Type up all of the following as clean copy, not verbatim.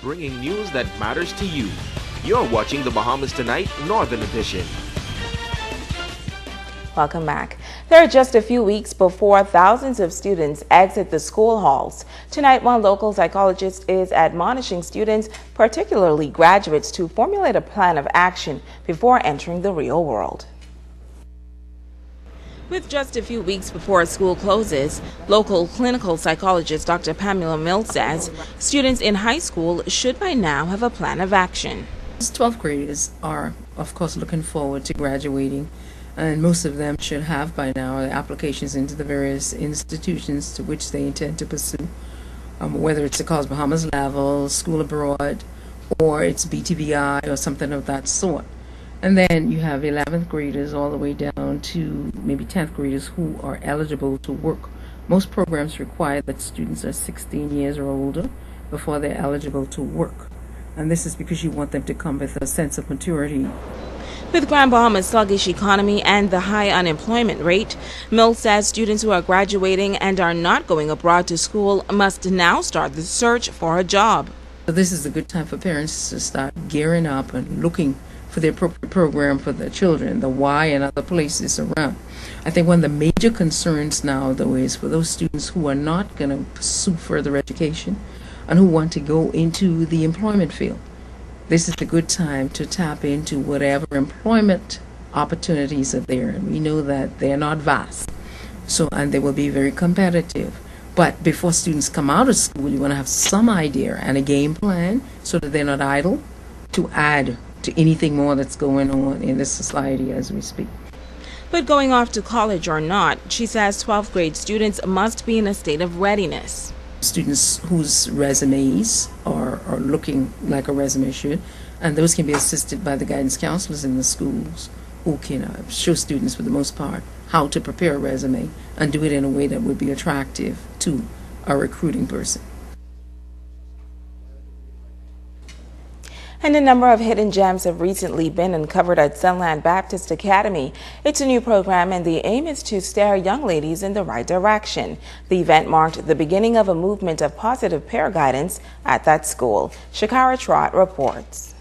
bringing news that matters to you. You're watching the Bahamas Tonight Northern Edition. Welcome back. There are just a few weeks before thousands of students exit the school halls. Tonight, one local psychologist is admonishing students, particularly graduates, to formulate a plan of action before entering the real world. With just a few weeks before school closes, local clinical psychologist Dr. Pamela Mills says students in high school should by now have a plan of action. 12th graders are, of course, looking forward to graduating, and most of them should have by now the applications into the various institutions to which they intend to pursue, whether it's the College Bahamas level, school abroad, or it's BTBI or something of that sort. And then you have 11th graders all the way down to maybe 10th graders who are eligible to work. Most programs require that students are 16 years or older before they're eligible to work. And this is because you want them to come with a sense of maturity. With Grand Bahama's sluggish economy and the high unemployment rate, Mills says students who are graduating and are not going abroad to school must now start the search for a job. So this is a good time for parents to start gearing up and looking for the appropriate program for their children, the Y and other places around. I think one of the major concerns now, though, is for those students who are not going to pursue further education and who want to go into the employment field. This is a good time to tap into whatever employment opportunities are there. And we know that they are not vast, and they will be very competitive. But before students come out of school, you want to have some idea and a game plan so that they're not idle to add to anything more that's going on in this society as we speak. But going off to college or not, she says 12th grade students must be in a state of readiness. Students whose resumes are looking like a resume should, and those can be assisted by the guidance counselors in the schools who can show students, for the most part, how to prepare a resume and do it in a way that would be attractive to a recruiting person. And a number of hidden gems have recently been uncovered at Sunland Baptist Academy. It's a new program, and the aim is to steer young ladies in the right direction. The event marked the beginning of a movement of positive peer guidance at that school. Shakara Trott reports.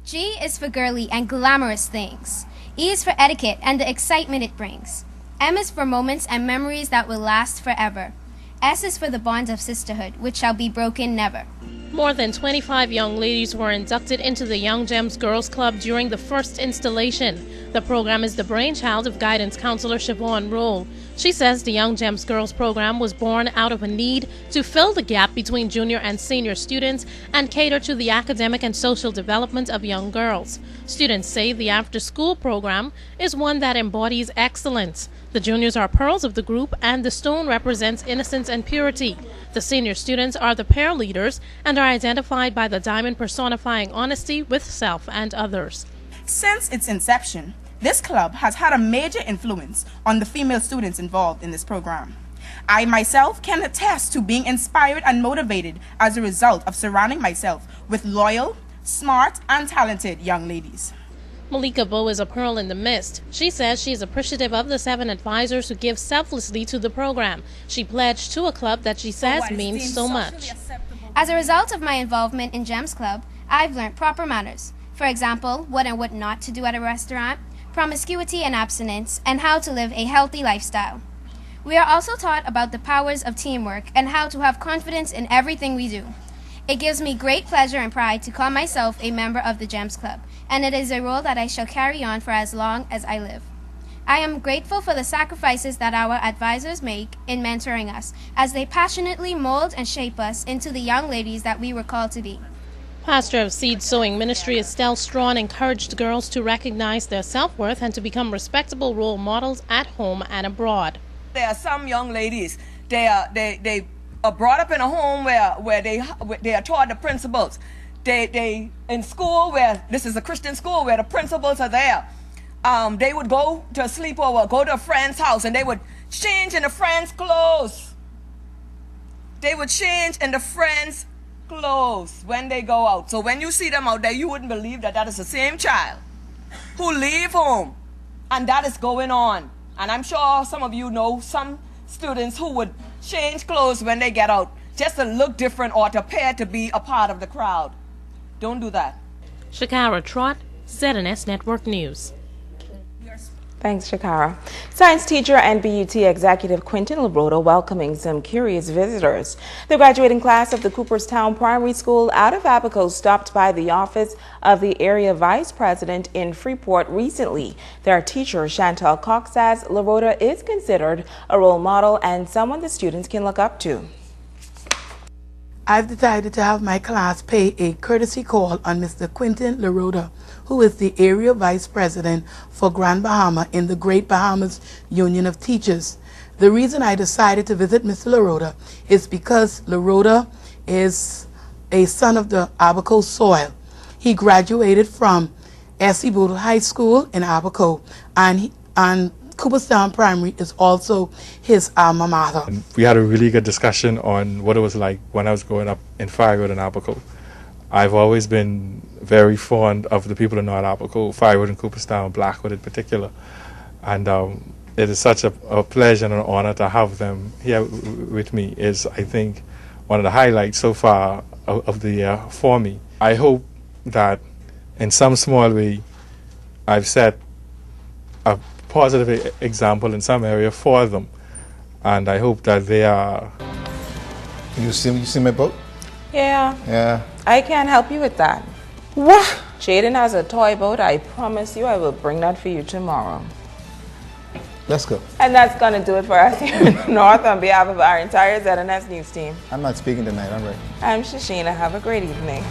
G is for girly and glamorous things. E is for etiquette and the excitement it brings. M is for moments and memories that will last forever. S is for the bonds of sisterhood, which shall be broken never. More than 25 young ladies were inducted into the Young Gems Girls Club during the first installation. The program is the brainchild of guidance counselor Siobhan Rolle. She says the Young Gems Girls program was born out of a need to fill the gap between junior and senior students and cater to the academic and social development of young girls. Students say the after-school program is one that embodies excellence. The juniors are pearls of the group, and the stone represents innocence and purity. The senior students are the pear leaders and are identified by the diamond personifying honesty with self and others. Since its inception, this club has had a major influence on the female students involved in this program. I myself can attest to being inspired and motivated as a result of surrounding myself with loyal, smart, and talented young ladies. Malika Bow is a pearl in the mist. She says she is appreciative of the 7 advisors who give selflessly to the program. She pledged to a club that she says means so much. As a result of my involvement in Gems Club, I've learned proper manners. For example, what and what not to do at a restaurant, promiscuity and abstinence, and how to live a healthy lifestyle. We are also taught about the powers of teamwork and how to have confidence in everything we do. It gives me great pleasure and pride to call myself a member of the Gems Club, and it is a role that I shall carry on for as long as I live. I am grateful for the sacrifices that our advisors make in mentoring us, as they passionately mold and shape us into the young ladies that we were called to be. Pastor of Seed Sowing Ministry Estelle Strawn encouraged girls to recognize their self-worth and to become respectable role models at home and abroad. There are some young ladies, they are brought up in a home where they are taught the principles. They in school, where this is a Christian school, where the principles are there. They would go to a sleepover, go to a friend's house, and they would change in the friend's clothes. They would change in the friend's clothes when they go out. So when you see them out there, you wouldn't believe that that is the same child who leave home, and that is going on. And I'm sure some of you know some students who would change clothes when they get out just to look different or to appear to be a part of the crowd. Don't do that. Shakara Trott, ZNS Network News. Thanks, Shakara. Science teacher and BUT executive Quentin LaRota welcoming some curious visitors. The graduating class of the Cooperstown Primary School out of Abaco stopped by the office of the area vice president in Freeport recently. Their teacher, Chantal Cox, says LaRota is considered a role model and someone the students can look up to. I've decided to have my class pay a courtesy call on Mr. Quentin LaRota, who is the area vice president for Grand Bahama in the Great Bahamas Union of Teachers. The reason I decided to visit Mr. LaRota is because LaRota is a son of the Abaco soil. He graduated from S.C. Boodle High School in Abaco, and Cooperstown Primary is also his alma mater. We had a really good discussion on what it was like when I was growing up in Firewood and Abaco. I've always been very fond of the people in North Abaco, Firewood and Cooperstown, Blackwood in particular. And it is such a pleasure and an honor to have them here with me. Is, I think, one of the highlights so far of the year for me. I hope that in some small way I've set a positive example in some area for them, and I hope that they are. You see my boat? Yeah. I can't help you with that. What? Jaden has a toy boat. I promise you I will bring that for you tomorrow. Let's go. And that's going to do it for us here in the North on behalf of our entire ZNS News team. I'm not speaking tonight, I'm ready. I'm Shasheena. Have a great evening.